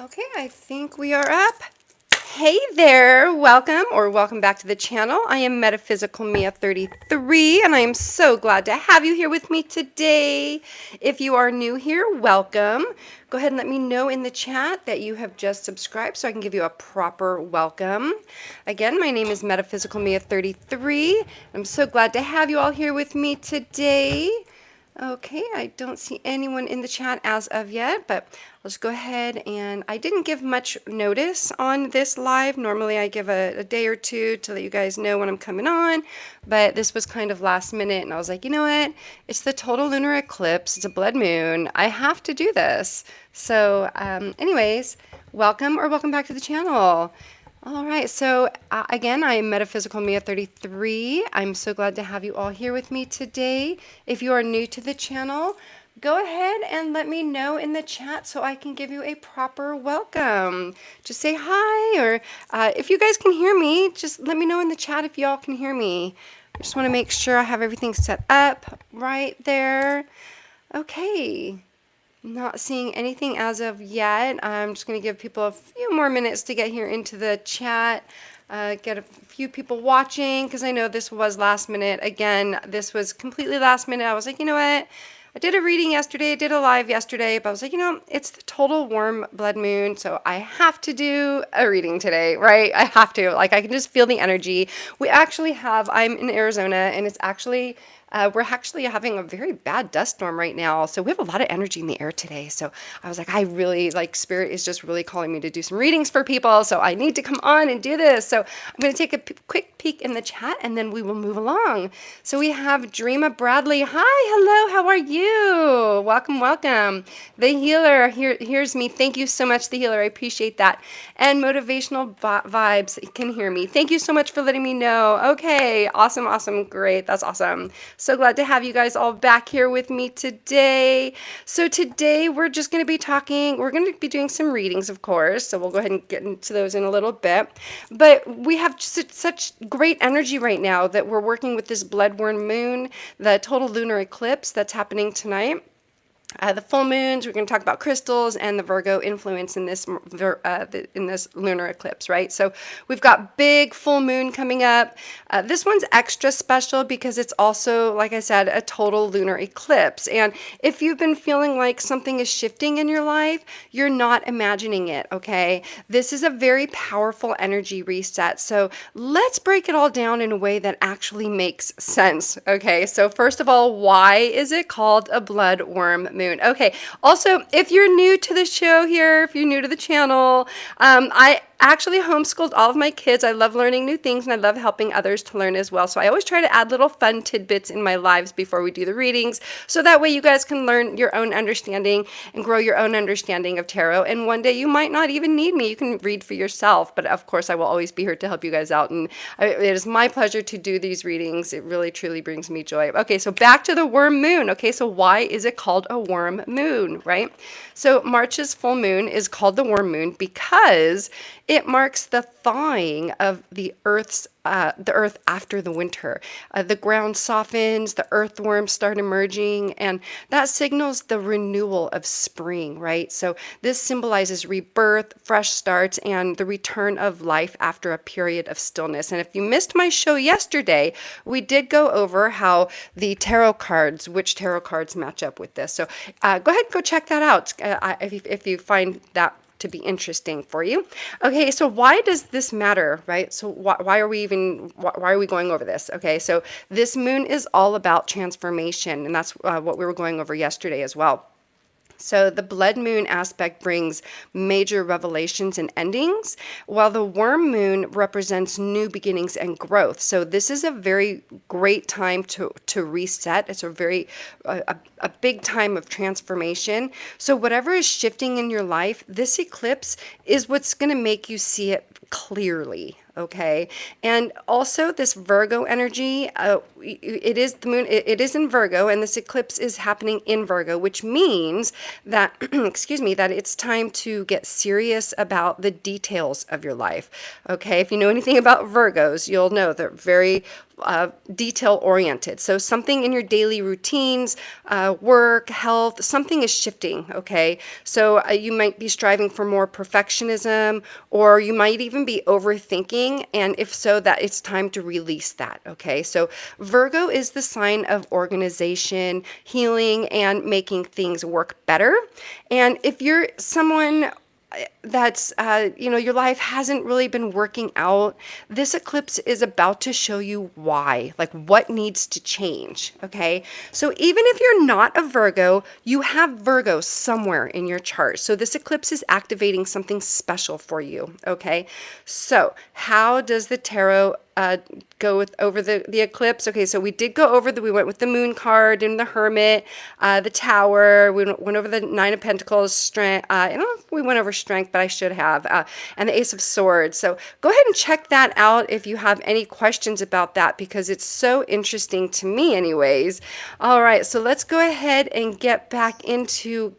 Okay, I think we are up. Hey there, welcome back to the channel. I am Metaphysical Mia 33 and I am so glad to have you here with me today. If you are new here, welcome. Go ahead and let me know in the chat that you have just subscribed so I can give you a proper welcome. Again, my name is Metaphysical Mia 33. I'm so glad to have you all here with me today. Okay, I don't see anyone in the chat as of yet, but I'll just go ahead and I didn't give much notice on this live. Normally I give a day or two to let you guys know when I'm coming on, but this was kind of last minute and I was like, you know what? It's the total lunar eclipse. It's a blood moon. I have to do this. So anyways, welcome back to the channel. All right, so again, I am Metaphysical Mia 33. I'm so glad to have you all here with me today. If you are new to the channel, go ahead and let me know in the chat so I can give you a proper welcome. Just say hi, or if you guys can hear me, just let me know in the chat if y'all can hear me. I just want to make sure I have everything set up right there. Okay. Not seeing anything as of yet. I'm just going to give people a few more minutes to get here into the chat, get a few people watching, because I know this was last minute. Again, this was completely last minute. I was like, you know what? I did a reading yesterday, I did a live yesterday, but I was like, you know, it's the total warm blood moon, so I have to do a reading today, right? I have to. Like, I can just feel the energy. We actually have, I'm in Arizona, and it's actually we're actually having a very bad dust storm right now. So we have a lot of energy in the air today. So I was like, I really, like, Spirit is just really calling me to do some readings for people. So I need to come on and do this. So I'm going to take a quick peek in the chat and then we will move along. So we have Dreama Bradley. Hi, hello, how are you? Welcome, welcome. The Healer, here's me. Thank you so much, The Healer. I appreciate that. And Motivational Vibes can hear me. Thank you so much for letting me know. Okay, awesome, awesome, great. That's awesome. So glad to have you guys all back here with me today. So today we're just going to be talking, we're going to be doing some readings, of course. So we'll go ahead and get into those in a little bit. But we have such great energy right now that we're working with this blood warm moon, the total lunar eclipse that's happening tonight. The full moons, we're going to talk about crystals and the Virgo influence in this lunar eclipse, right? So we've got big full moon coming up. This one's extra special because it's also, like I said, a total lunar eclipse. And if you've been feeling like something is shifting in your life, you're not imagining it, okay? This is a very powerful energy reset. So let's break it all down in a way that actually makes sense, okay? So first of all, why is it called a blood worm moon? Okay. Also, if you're new to the show here, if you're new to the channel, I actually homeschooled all of my kids. I love learning new things and I love helping others to learn as well. So I always try to add little fun tidbits in my lives before we do the readings. So that way you guys can learn your own understanding and grow your own understanding of tarot. And one day you might not even need me. You can read for yourself. But of course, I will always be here to help you guys out. And it is my pleasure to do these readings. It really, truly brings me joy. Okay, so back to the worm moon. Okay, so why is it called a worm moon, right? So March's full moon is called the worm moon because it marks the thawing of the earth after the winter. The ground softens, the earthworms start emerging, and that signals the renewal of spring, right? So this symbolizes rebirth, fresh starts, and the return of life after a period of stillness. And if you missed my show yesterday, we did go over how the tarot cards, which tarot cards match up with this. So go ahead and go check that out if you find that to be interesting for you. Okay, so why does this matter, right? So why are we going over this? Okay, so this moon is all about transformation, and that's what we were going over yesterday as well. So the blood moon aspect brings major revelations and endings, while the worm moon represents new beginnings and growth. So this is a very great time to reset. It's a very a big time of transformation. So whatever is shifting in your life, this eclipse is what's going to make you see it clearly. Okay, and also this Virgo energy, it is the moon, it is in Virgo, and this eclipse is happening in Virgo, which means that, excuse me, that it's time to get serious about the details of your life. Okay, if you know anything about Virgos, you'll know they're very detail oriented. So something in your daily routines, work, health, something is shifting, okay? So you might be striving for more perfectionism, or you might even be overthinking. And if so, that it's time to release that, okay? So Virgo is the sign of organization, healing, and making things work better. And if you're someone that's your life hasn't really been working out, this eclipse is about to show you why, like what needs to change. Okay, so even if you're not a Virgo, you have Virgo somewhere in your chart, so this eclipse is activating something special for you. Okay, so how does the tarot go over the eclipse? Okay, so we did go over we went with the Moon card and the Hermit, the Tower. We went over the Nine of Pentacles, Strength. I don't know if we went over Strength, but I should have, and the Ace of Swords. So go ahead and check that out if you have any questions about that, because it's so interesting to me, anyways. All right, so let's go ahead and get back into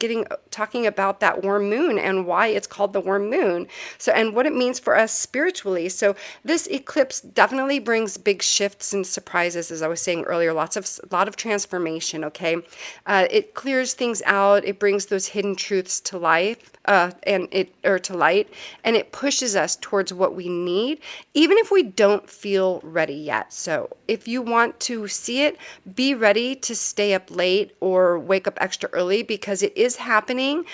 talking about that warm moon and why it's called the warm moon. So, and what it means for us spiritually. So this eclipse definitely brings big shifts and surprises, as I was saying earlier, a lot of transformation. Okay, it clears things out. It brings those hidden truths to life, to light, and it pushes us towards what we need, even if we don't feel ready yet. So if you want to see it, be ready to stay up late or wake up extra early, because it is happening.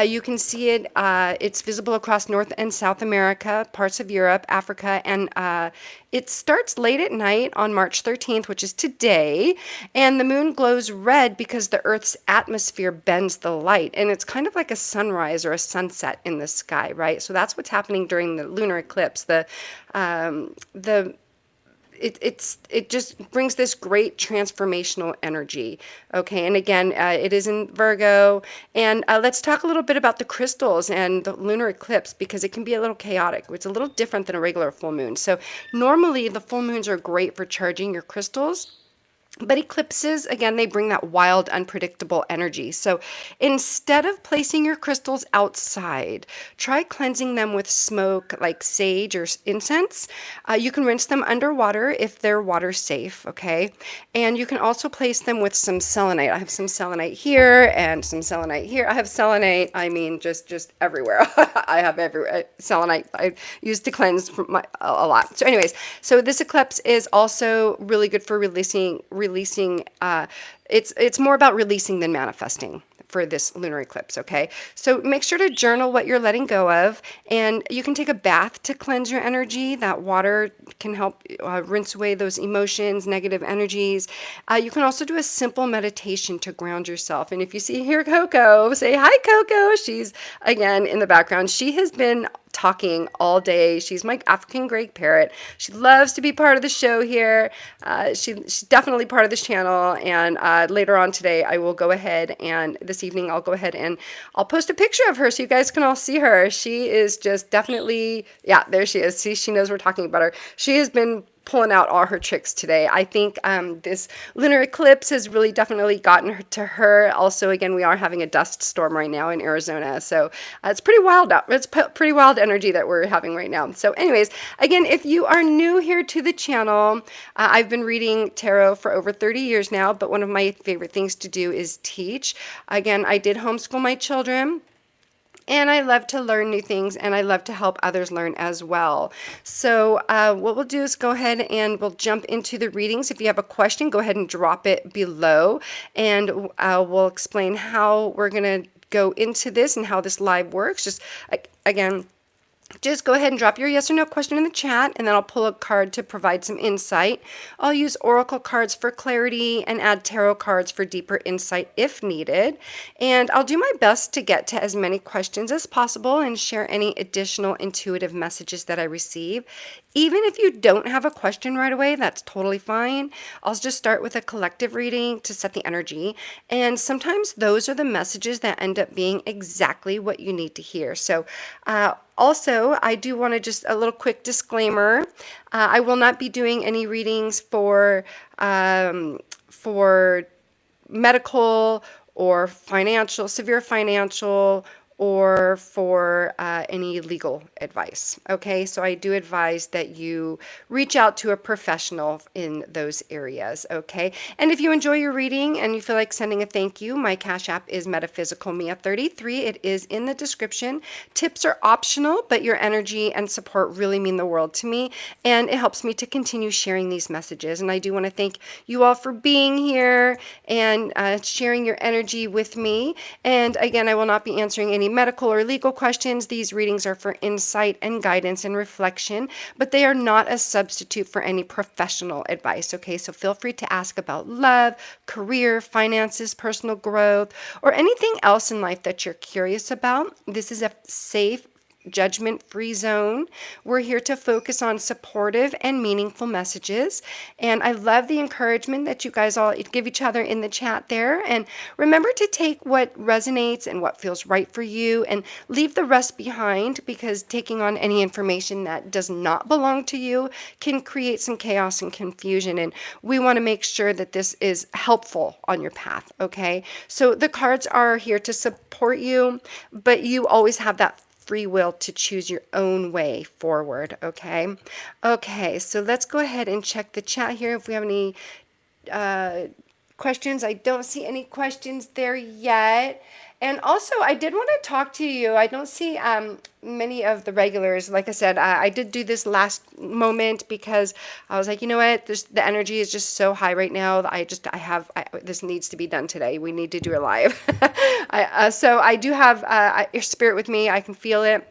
You can see it. It's visible across North and South America, parts of Europe, Africa, and it starts late at night on March 13th, which is today, and the moon glows red because the Earth's atmosphere bends the light, and it's kind of like a sunrise or a sunset in the sky, right? So that's what's happening during the lunar eclipse. It just brings this great transformational energy. Okay, and again, it is in Virgo. And let's talk a little bit about the crystals and the lunar eclipse, because it can be a little chaotic. It's a little different than a regular full moon. So normally the full moons are great for charging your crystals. But eclipses, again, they bring that wild, unpredictable energy. So instead of placing your crystals outside, try cleansing them with smoke like sage or incense. You can rinse them underwater if they're water safe, okay? And you can also place them with some selenite. I have some selenite here and some selenite here. I have selenite, I mean, just everywhere. I have selenite I use to cleanse a lot. So anyways, so this eclipse is also really good for releasing. It's more about releasing than manifesting for this lunar eclipse. Okay, so make sure to journal what you're letting go of, and you can take a bath to cleanse your energy. That water can help rinse away those emotions, negative energies. You can also do a simple meditation to ground yourself. And if you see here Coco, say hi, Coco. She's again in the background. She has been talking all day. She's my African gray parrot. She loves to be part of the show here. She's definitely part of this channel. And later on today, I will go ahead, and this evening I'll go ahead and I'll post a picture of her so you guys can all see her. She is just definitely, yeah, there she is. See, she knows we're talking about her. She has been pulling out all her tricks today. I think this lunar eclipse has really definitely gotten her to her. Also, again, we are having a dust storm right now in Arizona, so it's pretty wild out. It's pretty wild energy that we're having right now. So anyways, again, if you are new here to the channel, I've been reading tarot for over 30 years now, but one of my favorite things to do is teach. Again, I did homeschool my children, and I love to learn new things, and I love to help others learn as well. So what we'll do is go ahead and we'll jump into the readings. If you have a question, go ahead and drop it below, and we'll explain how we're going to go into this and how this live works. Just again, just go ahead and drop your yes or no question in the chat, and then I'll pull a card to provide some insight. I'll use oracle cards for clarity and add tarot cards for deeper insight if needed. And I'll do my best to get to as many questions as possible and share any additional intuitive messages that I receive. Even if you don't have a question right away, that's totally fine. I'll just start with a collective reading to set the energy. And sometimes those are the messages that end up being exactly what you need to hear. So also, I do want to just a little quick disclaimer. I will not be doing any readings for medical or financial, severe financial, or for any legal advice. Okay, so I do advise that you reach out to a professional in those areas. Okay, and if you enjoy your reading and you feel like sending a thank you, my Cash App is Metaphysical Mia 33. It is in the description. Tips are optional, but your energy and support really mean the world to me, and it helps me to continue sharing these messages. And I do want to thank you all for being here and sharing your energy with me. And again, I will not be answering any medical or legal questions. These readings are for insight and guidance and reflection, but they are not a substitute for any professional advice. Okay, so feel free to ask about love, career, finances, personal growth, or anything else in life that you're curious about. This is a safe, judgment-free zone. We're here to focus on supportive and meaningful messages. And I love the encouragement that you guys all give each other in the chat there. And remember to take what resonates and what feels right for you and leave the rest behind, because taking on any information that does not belong to you can create some chaos and confusion. And we want to make sure that this is helpful on your path. Okay. So the cards are here to support you, but you always have that free will to choose your own way forward. Okay, so let's go ahead and check the chat here if we have any questions. I don't see any questions there yet. And also, I did want to talk to you. I don't see many of the regulars. Like I said, I did do this last moment because I was like, you know what, the energy is just so high right now. This needs to be done today. We need to do it live. So I do have your spirit with me. I can feel it.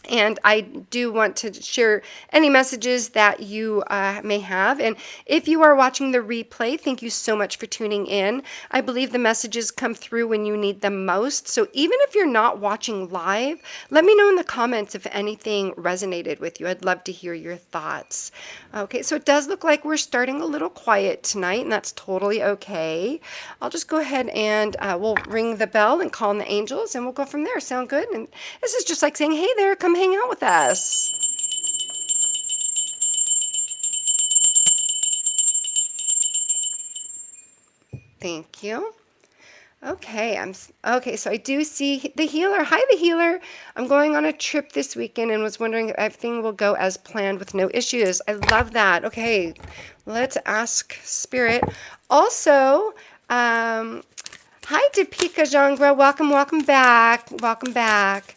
And I do want to share any messages that you may have. And if you are watching the replay, thank you so much for tuning in. I believe the messages come through when you need them most. So even if you're not watching live, let me know in the comments if anything resonated with you. I'd love to hear your thoughts. Okay, so it does look like we're starting a little quiet tonight, and that's totally okay. I'll just go ahead and we'll ring the bell and call on the angels, and we'll go from there. Sound good? And this is just like saying, hey there, come hang out with us. Thank you. Okay, so I do see the healer. Hi, the healer. I'm going on a trip this weekend and was wondering if everything will go as planned with no issues. I love that. Okay, let's ask Spirit. Also, hi, Deepika Jangra. Welcome back. Welcome back.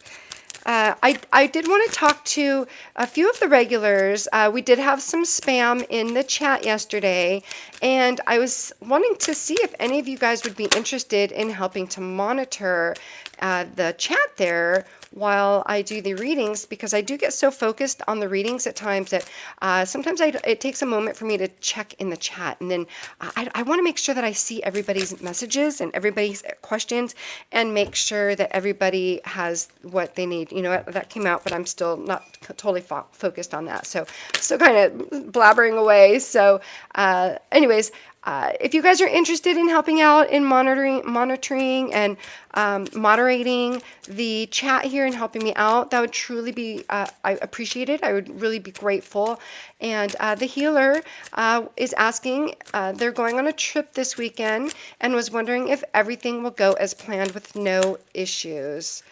I did want to talk to a few of the regulars. We did have some spam in the chat yesterday, and I was wanting to see if any of you guys would be interested in helping to monitor the chat there while I do the readings, because I do get so focused on the readings at times that sometimes it takes a moment for me to check in the chat, and then I want to make sure that I see everybody's messages and everybody's questions and make sure that everybody has what they need. You know, that came out, but I'm still not totally focused on that. So still kind of blabbering away. So anyways, if you guys are interested in helping out in monitoring and moderating the chat here and helping me out, that would truly be, I appreciate it. I would really be grateful. And the healer is asking, they're going on a trip this weekend and was wondering if everything will go as planned with no issues.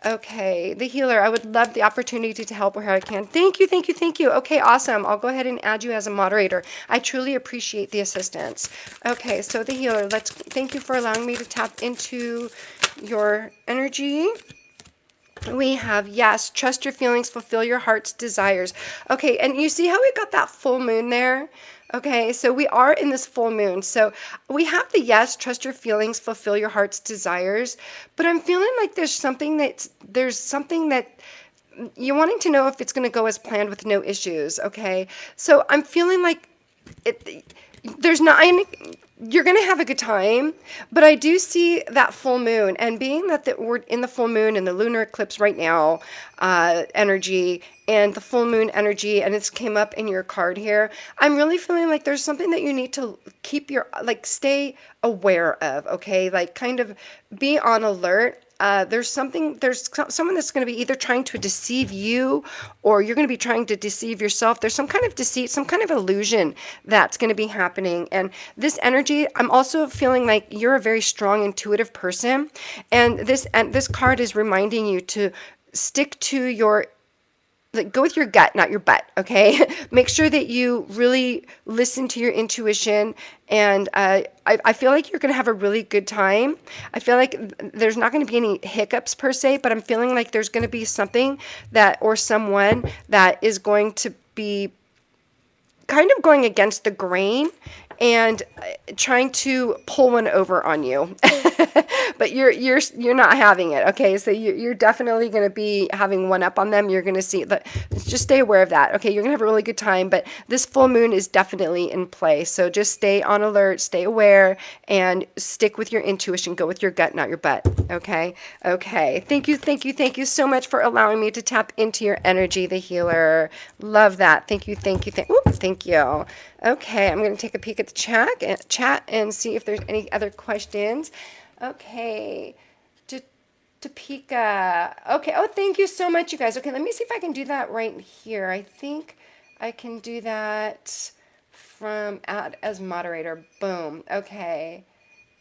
Okay, the healer, I would love the opportunity to help where I can. Thank you, thank you, thank you. Okay, awesome. I'll go ahead and add you as a moderator. I truly appreciate the assistance. Okay, so the healer, thank you for allowing me to tap into your energy. We have, yes, trust your feelings, fulfill your heart's desires. Okay, and you see how we got that full moon there? Okay, so we are in this full moon. So we have the yes, trust your feelings, fulfill your heart's desires. But I'm feeling like there's something that you're wanting to know if it's going to go as planned with no issues. Okay, so I'm feeling like there's not. You're going to have a good time, but I do see that full moon, and being that we're in the full moon and the lunar eclipse right now, energy and the full moon energy, and it's came up in your card here. I'm really feeling like there's something that you need to keep stay aware of, okay? Like kind of be on alert. there's someone that's going to be either trying to deceive you, or you're going to be trying to deceive yourself. There's some kind of deceit, some kind of illusion that's going to be happening. And this energy, I'm also feeling like you're a very strong, intuitive person. And this card is reminding you to stick to your, like, go with your gut, not your butt, okay? Make sure that you really listen to your intuition. And I feel like you're going to have a really good time. I feel like there's not going to be any hiccups per se, but I'm feeling like there's going to be something that, or someone that is going to be kind of going against the grain and trying to pull one over on you. But you're not having it, okay? So you're definitely going to be having one up on them. You're going to see that. Just stay aware of that, okay? You're going to have a really good time, but this full moon is definitely in play. So just stay on alert, stay aware, and stick with your intuition. Go with your gut, not your butt, okay? Okay. Thank you so much for allowing me to tap into your energy, the healer. Love that. Thank you. Thank you. Okay, I'm going to take a peek at the chat and see if there's any other questions. Okay, Topeka. Okay, oh, thank you so much, you guys. Okay, let me see if I can do that right here. I think I can do that from add as moderator. Boom. Okay.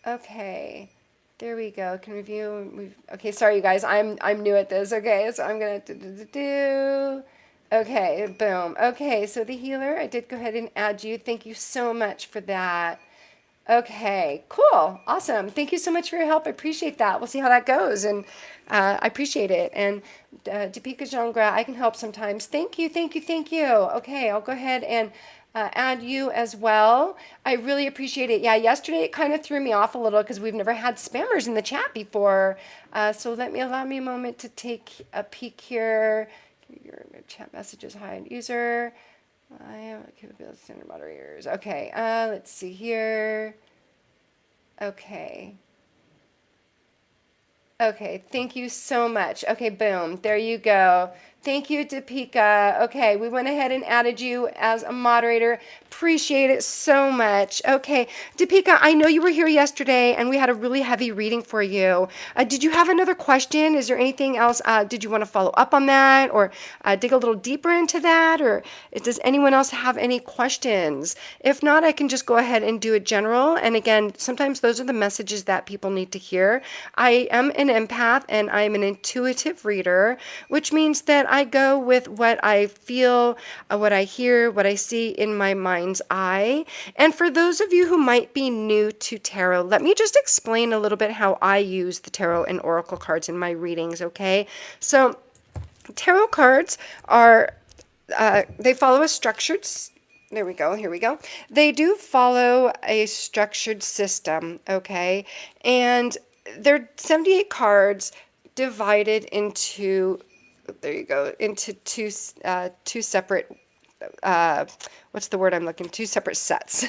There we go. Can review. Okay, sorry, you guys. I'm new at this. Okay, so I'm gonna do. Okay, boom. Okay, so the healer, I did go ahead and add you. Thank you so much for that. Okay, cool. Awesome. Thank you so much for your help. I appreciate that. We'll see how that goes. And I appreciate it. And Deepika Jangra, I can help sometimes. Thank you. Okay, I'll go ahead and add you as well. I really appreciate it. Yeah, yesterday it kind of threw me off a little because we've never had spammers in the chat before. So allow me a moment to take a peek here. Your chat messages, hi, user. I have capability standard moderators. Okay, let's see here. Okay, thank you so much. Okay, boom, there you go. Thank you, Deepika. Okay, we went ahead and added you as a moderator. Appreciate it so much. Okay, Deepika, I know you were here yesterday and we had a really heavy reading for you. Did you have another question? Is there anything else? Did you want to follow up on that or dig a little deeper into that? Or does anyone else have any questions? If not, I can just go ahead and do a general. And again, sometimes those are the messages that people need to hear. I am an empath and I'm an intuitive reader, which means that I go with what I feel, what I hear, what I see in my mind's eye. And for those of you who might be new to tarot, let me just explain a little bit how I use the tarot and oracle cards in my readings, okay? So tarot cards are, they follow a structured, here we go. They do follow a structured system, okay? And they're 78 cards divided into, there you go, into two separate, what's the word I'm looking, two separate sets.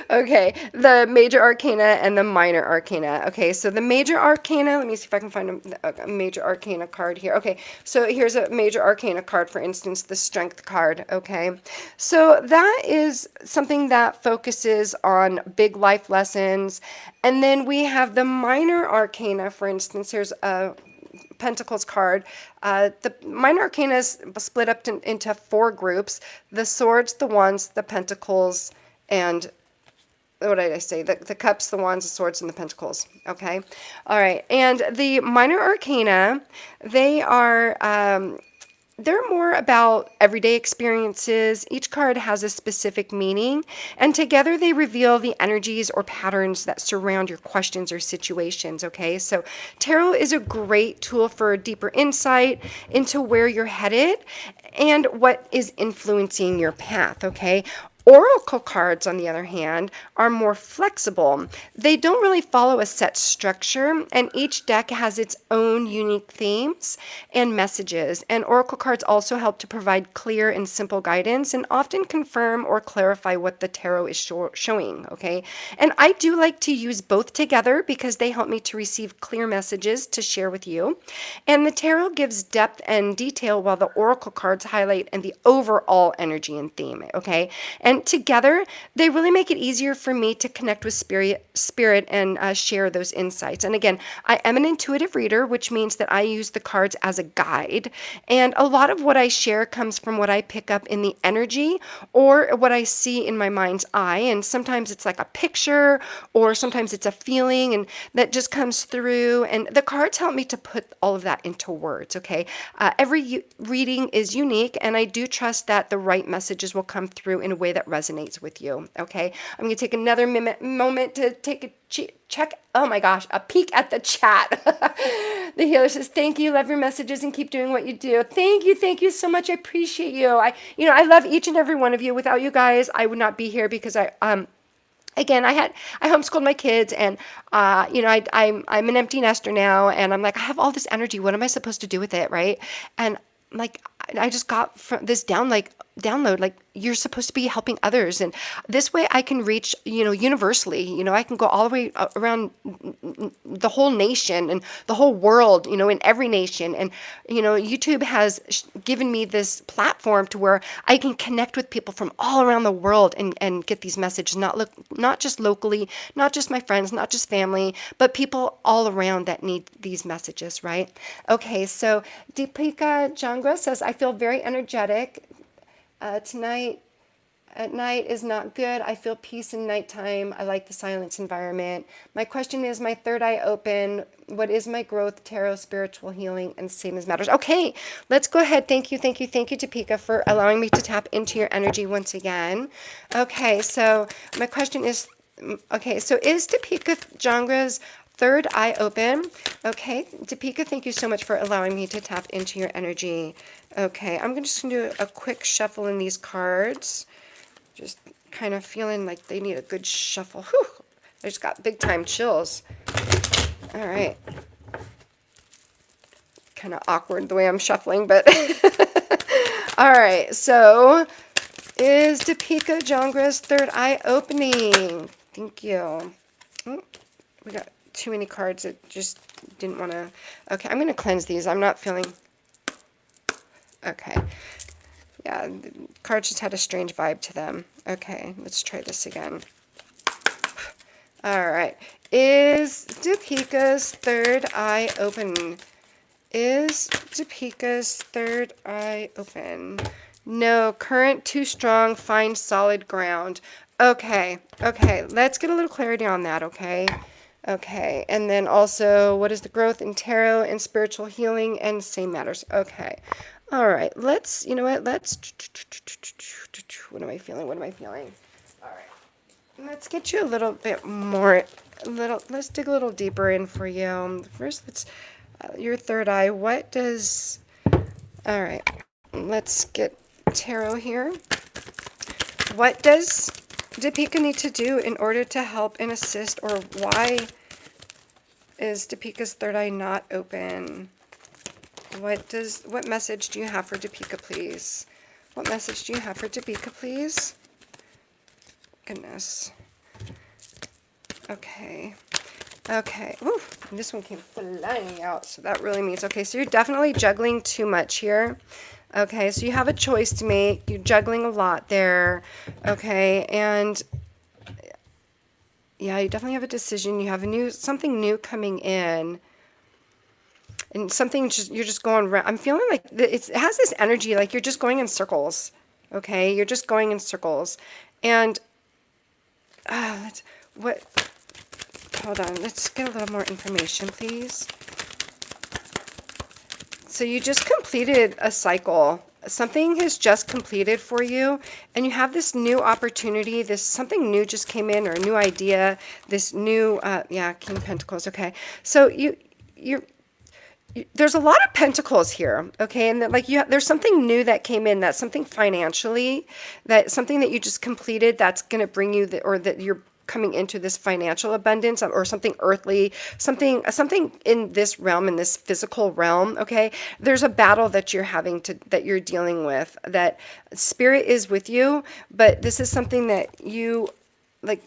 Okay, the major arcana and the minor arcana. Okay, so the major arcana, let me see if I can find a major arcana card here. Okay, so here's a major arcana card, for instance, the strength card. Okay, so that is something that focuses on big life lessons. And then we have the minor arcana, for instance, here's a Pentacles card. The minor arcana is split up into 4 groups: the swords, the wands, the pentacles, and what did I say? The cups, the wands, the swords, and the pentacles. Okay, all right. And the minor arcana, they are they're more about everyday experiences. Each card has a specific meaning, and together they reveal the energies or patterns that surround your questions or situations, okay? So tarot is a great tool for deeper insight into where you're headed and what is influencing your path, okay? Oracle cards, on the other hand, are more flexible. They don't really follow a set structure, and each deck has its own unique themes and messages. And oracle cards also help to provide clear and simple guidance and often confirm or clarify what the tarot is showing, okay? And I do like to use both together because they help me to receive clear messages to share with you. And the tarot gives depth and detail while the oracle cards highlight and the overall energy and theme, okay? And together, they really make it easier for me to connect with spirit and share those insights. And again, I am an intuitive reader, which means that I use the cards as a guide. And a lot of what I share comes from what I pick up in the energy or what I see in my mind's eye. And sometimes it's like a picture, or sometimes it's a feeling, and that just comes through. And the cards help me to put all of that into words, okay? Every reading is unique, and I do trust that the right messages will come through in a way that resonates with you, okay? I'm going to take another moment to take a check. Oh my gosh, a peek at the chat. The healer says, thank you, love your messages, and keep doing what you do. Thank you so much. I appreciate you. I love each and every one of you. Without you guys, I would not be here, because again, I homeschooled my kids, and I'm an empty nester now, and I'm like, I have all this energy. What am I supposed to do with it, right? And like, I just got this download, like, you're supposed to be helping others, and this way I can reach, universally. I can go all the way around the whole nation and the whole world, in every nation. And YouTube has given me this platform to where I can connect with people from all around the world and get these messages, not just locally, not just my friends, not just family, but people all around that need these messages, right? Okay, so Deepika Jangra says, I feel very energetic. Tonight at night is not good. I feel peace in nighttime. I like the silence environment. My question is, my third eye open. What is my growth, tarot, spiritual healing, and same as matters? Okay, let's go ahead. Thank you, Deepika, for allowing me to tap into your energy once again. Okay, so my question is, so is Deepika Jangra's third eye open? Okay, Deepika, thank you so much for allowing me to tap into your energy. Okay, I'm just going to do a quick shuffle in these cards. Just kind of feeling like they need a good shuffle. Whew, I just got big time chills. All right. Kind of awkward the way I'm shuffling, but all right. So is Deepika Jangra's third eye opening? Thank you. Oh, we got too many cards that just didn't want to. Okay, I'm going to cleanse these. I'm not feeling. Okay. Yeah, the cards just had a strange vibe to them. Okay, let's try this again. All right. Is Deepika's third eye open? Is Deepika's third eye open? No, current too strong, find solid ground. Okay, let's get a little clarity on that, okay? Okay, and then also, what is the growth in tarot and spiritual healing and same matters? Okay. All right, let's, what am I feeling? All right, let's get you a little bit more, let's dig a little deeper in for you. First, let's, your third eye, all right, let's get tarot here. What does Deepika need to do in order to help and assist, or why is Deepika's third eye not open? What message do you have for Deepika, please? What message do you have for Deepika, please? Goodness. Okay. Ooh, this one came flying out, so that really means, okay, so you're definitely juggling too much here. Okay, so you have a choice to make. You're juggling a lot there. Okay, and yeah, you definitely have a decision. You have something new coming in. And you're just going around. I'm feeling like it has this energy, like you're just going in circles. Okay, you're just going in circles. And hold on, let's get a little more information, please. So you just completed a cycle. Something has just completed for you, and you have this new opportunity. Something new just came in, or a new idea. This new, King of Pentacles. Okay, so there's a lot of pentacles here, okay, and that, like, there's something new that came in. That's something financially, something that you just completed. That's going to bring you or that you're coming into this financial abundance, or something earthly, something in this realm, in this physical realm. Okay, there's a battle that you're dealing with. That spirit is with you, but this is something that you like.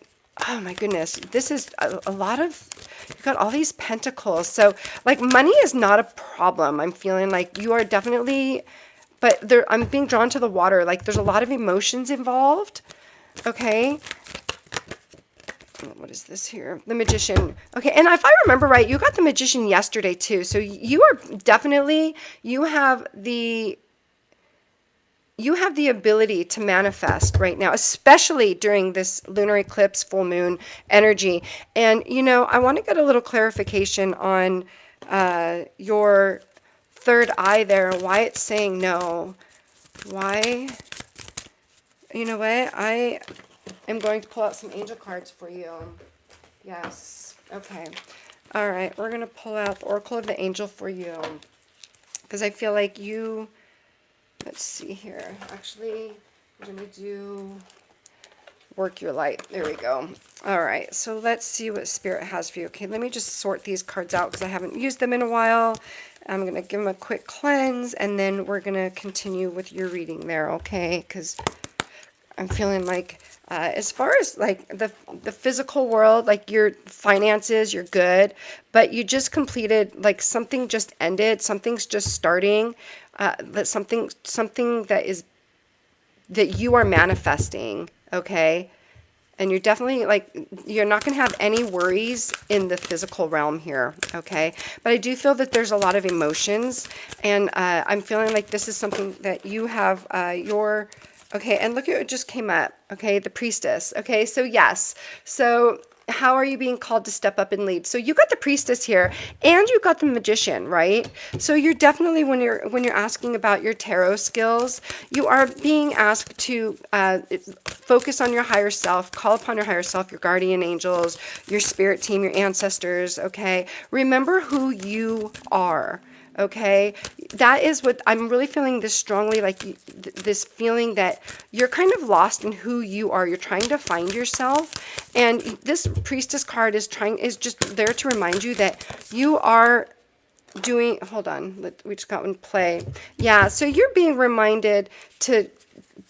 Oh my goodness, this is a lot of, you've got all these pentacles. So like money is not a problem. I'm feeling like you are definitely, but I'm being drawn to the water. Like there's a lot of emotions involved. Okay. What is this here? The Magician. Okay, and if I remember right, you got the Magician yesterday too. So you are definitely, you have the ability to manifest right now, especially during this lunar eclipse, full moon energy. And, I want to get a little clarification on your third eye there, why it's saying no. Why? You know what? I am going to pull out some angel cards for you. Yes. Okay. All right. We're going to pull out the Oracle of the Angel for you. Because I feel like you... Let's see here. Actually, I'm going to do Work Your Light. There we go. All right. So let's see what Spirit has for you. Okay. Let me just sort these cards out because I haven't used them in a while. I'm going to give them a quick cleanse. And then we're going to continue with your reading there. Okay. Because I'm feeling like... as far as like the physical world, like your finances, you're good, but you just completed, like something just ended, something's just starting, that something that you are manifesting, okay? And you're definitely like, you're not going to have any worries in the physical realm here, okay? But I do feel that there's a lot of emotions, and I'm feeling like this is something that you have okay, and look at what just came up, okay, the Priestess, okay? So yes, so how are you being called to step up and lead? So you got the Priestess here, and you got the Magician, right? So you're definitely, when you're asking about your tarot skills, you are being asked to focus on your higher self, call upon your higher self, your guardian angels, your spirit team, your ancestors, okay? Remember who you are. Okay, that is what I'm really feeling, this strongly, like this feeling that you're kind of lost in who you are. You're trying to find yourself, and this Priestess card is just there to remind you that you are doing, hold on, we just got one play. Yeah, so you're being reminded to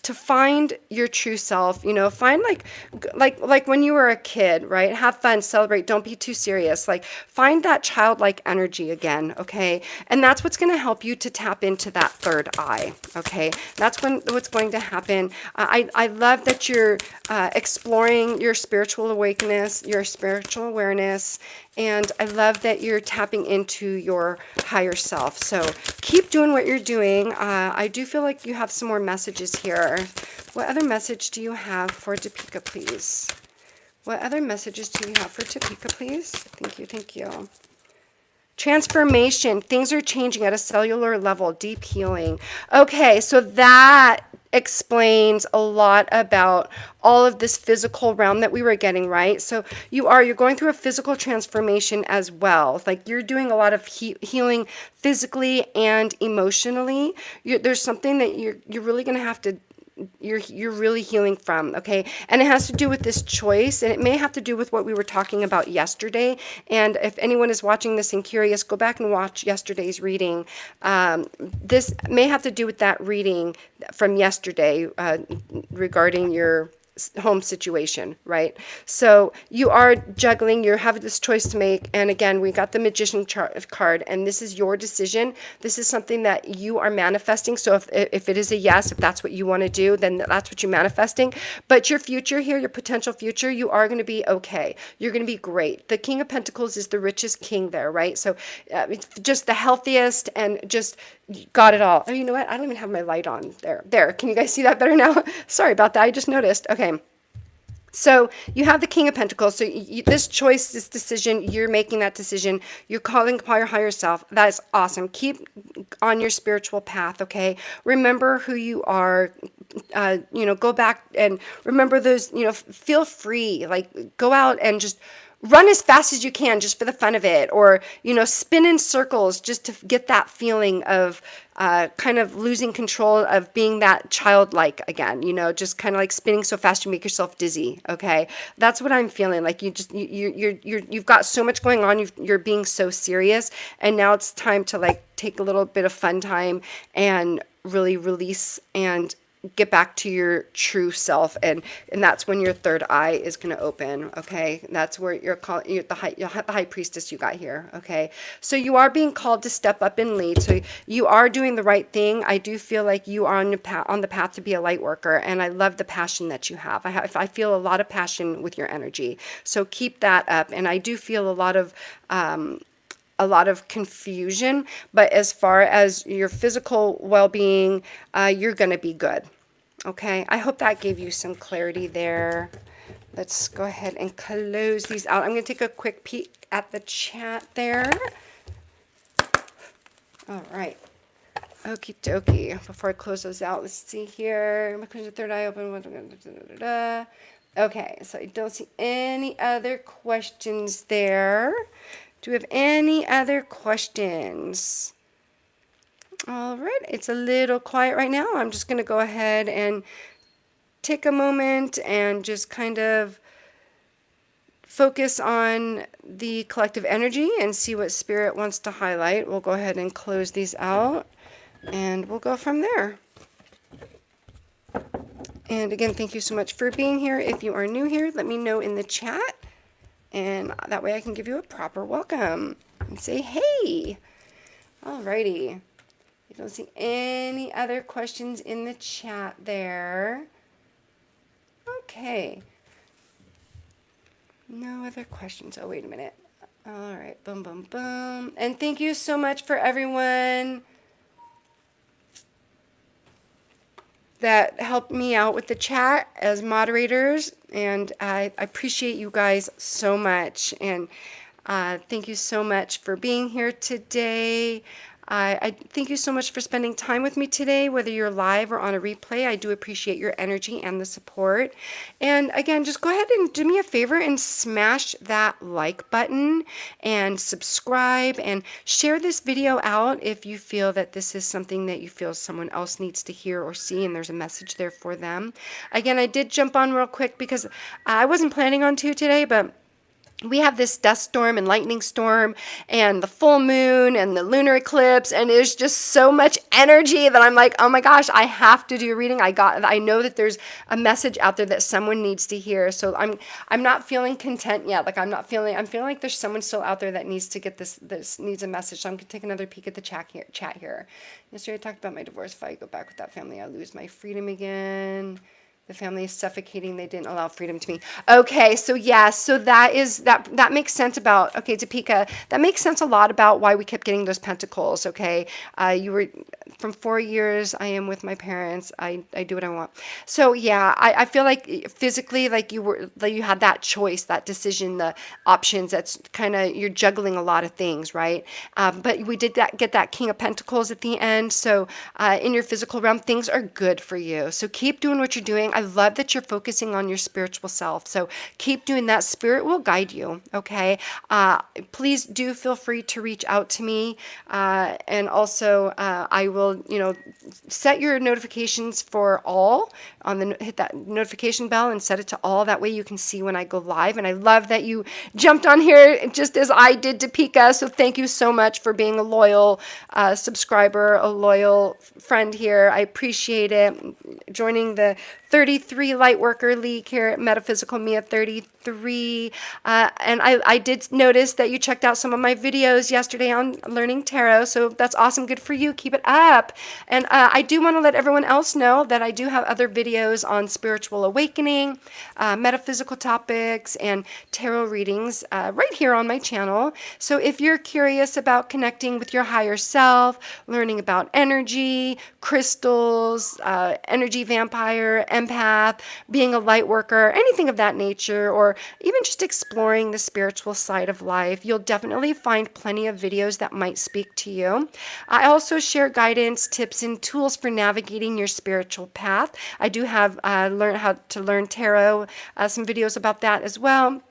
find your true self, find like when you were a kid, right? Have fun, celebrate, don't be too serious. Like find that childlike energy again, okay? And that's what's going to help you to tap into that third eye, okay? That's what's going to happen. I love that you're exploring your spiritual awakeness, your spiritual awareness, and I love that you're tapping into your higher self. So keep doing what you're doing. I do feel like you have some more messages here. What other message do you have for Topeka, please? What other messages do you have for Topeka, please? Thank you, thank you. Transformation. Things are changing at a cellular level. Deep healing. Okay, so that explains a lot about all of this physical realm that we were getting, right? So you're going through a physical transformation as well. Like you're doing a lot of healing physically and emotionally. There's something that you're really going to have to you're really healing from, okay? And it has to do with this choice, and it may have to do with what we were talking about yesterday. And if anyone is watching this and curious, go back and watch yesterday's reading. This may have to do with that reading from yesterday regarding your home situation, right? So you are juggling, you have this choice to make, and again, we got the Magician card, and this is your decision. This is something that you are manifesting. So if it is a yes, if that's what you want to do, then that's what you're manifesting. But your future here, your potential future, you are going to be okay. You're going to be great. The King of Pentacles is the richest king there, right? So it's just the healthiest and just got it all. Oh, you know what? I don't even have my light on there. There. Can you guys see that better now? Sorry about that. I just noticed. Okay. So you have the King of Pentacles. So this choice, this decision, you're making that decision. You're calling upon your higher self. That is awesome. Keep on your spiritual path, okay? Remember who you are. Go back and remember those, feel free. Like go out and just run as fast as you can just for the fun of it, or spin in circles just to get that feeling of kind of losing control, of being that childlike again, just kind of like spinning so fast you make yourself dizzy. Okay, that's what I'm feeling like. You've got so much going on, you're being so serious, and now it's time to like take a little bit of fun time and really release and get back to your true self, and that's when your third eye is going to open. Okay, that's where you're the high priestess you got here. Okay, so you are being called to step up and lead, so you are doing the right thing. I do feel like you are on the path to be a light worker, and I love the passion that you have. I feel a lot of passion with your energy, so keep that up. And I do feel a lot of confusion, but as far as your physical well-being, you're going to be good. Okay, I hope that gave you some clarity there. Let's go ahead and close these out. I'm going to take a quick peek at the chat there. All right. Okie dokie. Before I close those out, let's see here. My third eye open. Okay, so I don't see any other questions there. Do we have any other questions? All right, it's a little quiet right now. I'm just going to go ahead and take a moment and just kind of focus on the collective energy and see what Spirit wants to highlight. We'll go ahead and close these out, and we'll go from there. And again, thank you so much for being here. If you are new here, let me know in the chat, and that way I can give you a proper welcome and say, hey. Alrighty. I don't see any other questions in the chat there. Okay. No other questions. Oh, wait a minute. All right. Boom, boom, boom. And thank you so much for everyone that helped me out with the chat as moderators. And I appreciate you guys so much. And thank you so much for being here today. I thank you so much for spending time with me today, whether you're live or on a replay. I do appreciate your energy and the support. And again, just go ahead and do me a favor and smash that like button and subscribe and share this video out if you feel that this is something that you feel someone else needs to hear or see and there's a message there for them. Again, I did jump on real quick because I wasn't planning on to today, but we have this dust storm and lightning storm and the full moon and the lunar eclipse, and there's just so much energy that I'm like, oh my gosh, I have to do a reading. I know that there's a message out there that someone needs to hear. So I'm not feeling content yet. Like I'm feeling like there's someone still out there that needs to get this needs a message. So I'm gonna take another peek at the chat here. Yesterday I talked about my divorce. If I go back with that family, I lose my freedom again. The family is suffocating. They didn't allow freedom to me. Okay, so yeah, so that makes sense about, okay, Topeka, that makes sense a lot about why we kept getting those pentacles, okay? You were, from 4 years, I am with my parents. I do what I want. So yeah, I feel like physically, like you had that choice, that decision, the options, that's kind of, you're juggling a lot of things, right? But we did get that King of Pentacles at the end. So in your physical realm, things are good for you. So keep doing what you're doing. I love that you're focusing on your spiritual self. So keep doing that. Spirit will guide you. Okay. Please do feel free to reach out to me. And also, I will, set your notifications for all hit that notification bell and set it to all. That way you can see when I go live. And I love that you jumped on here just as I did, Topeka. So thank you so much for being a loyal subscriber, a loyal friend here. I appreciate it. Joining the 33 Lightworker League here at Metaphysical Mia 33. And I did notice that you checked out some of my videos yesterday on learning tarot. So that's awesome. Good for you. Keep it up. And I do want to let everyone else know that I do have other videos on spiritual awakening, metaphysical topics, and tarot readings right here on my channel. So if you're curious about connecting with your higher self, learning about energy, crystals, energy vampire, empath, being a light worker, anything of that nature, or even just exploring the spiritual side of life, you'll definitely find plenty of videos that might speak to you. I also share guidance, tips, and tools for navigating your spiritual path. I do have learn how to learn tarot, some videos about that as well.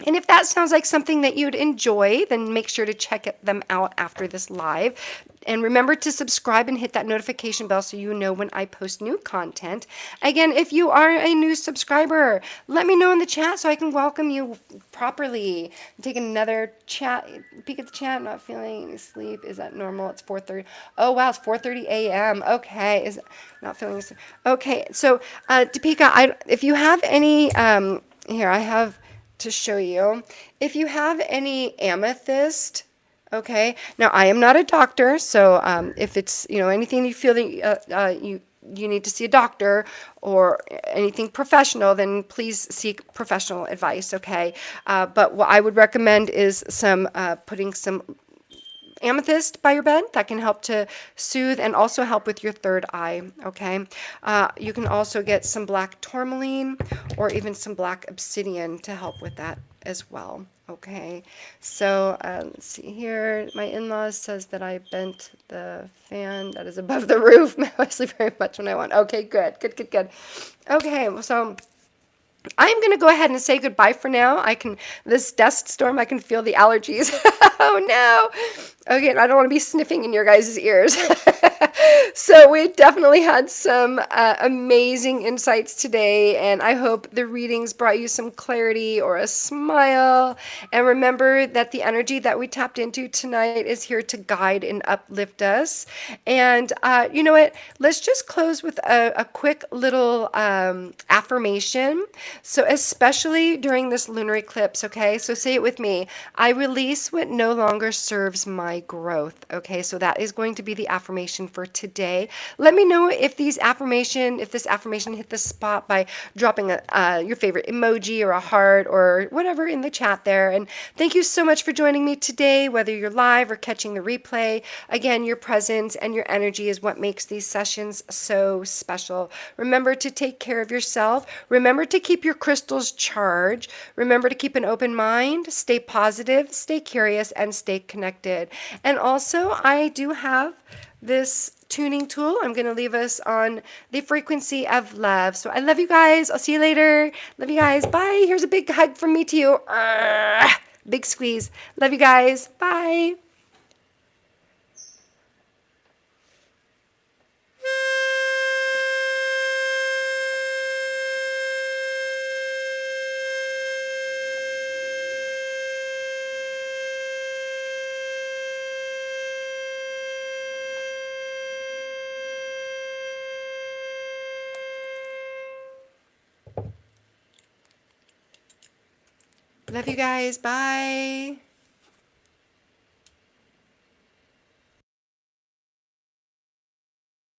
And if that sounds like something that you'd enjoy, then make sure to them out after this live. And remember to subscribe and hit that notification bell so you know when I post new content. Again, if you are a new subscriber, let me know in the chat so I can welcome you properly. Take another peek at the chat. Not feeling any sleep. Is that normal? It's 4:30. Oh wow, it's 4:30 a.m. Okay, is not feeling sleep. Okay, so Deepika, if you have any, here I have to show you. If you have any amethyst, okay. Now I am not a doctor, so if it's anything you feel that you need to see a doctor or anything professional, then please seek professional advice, okay? But what I would recommend is putting some amethyst by your bed. That can help to soothe and also help with your third eye, okay? You can also get some black tourmaline or even some black obsidian to help with that as well, okay? So let's see here. My in-laws says that I bent the fan that is above the roof. I sleep very much when I want. Okay, good. Okay, so I'm going to go ahead and say goodbye for now. This dust storm, I can feel the allergies. Oh no. Okay, I don't want to be sniffing in your guys' ears. So we definitely had some amazing insights today, and I hope the readings brought you some clarity or a smile. And remember that the energy that we tapped into tonight is here to guide and uplift us. And you know what? Let's just close with a quick little affirmation. So especially during this lunar eclipse, okay? So say it with me. I release what no longer serves my growth. Okay, so that is going to be the affirmation for today. Let me know if this affirmation hit the spot by dropping your favorite emoji or a heart or whatever in the chat there. And thank you so much for joining me today, whether you're live or catching the replay. Again, your presence and your energy is what makes these sessions so special. Remember to take care of yourself. Remember to keep your crystals charged. Remember to keep an open mind, stay positive, stay curious, and stay connected. And also, I do have this tuning tool. I'm going to leave us on the frequency of love. So I love you guys. I'll see you later. Love you guys. Bye. Here's a big hug from me to you. Big squeeze. Love you guys. Bye. Love you guys. Bye.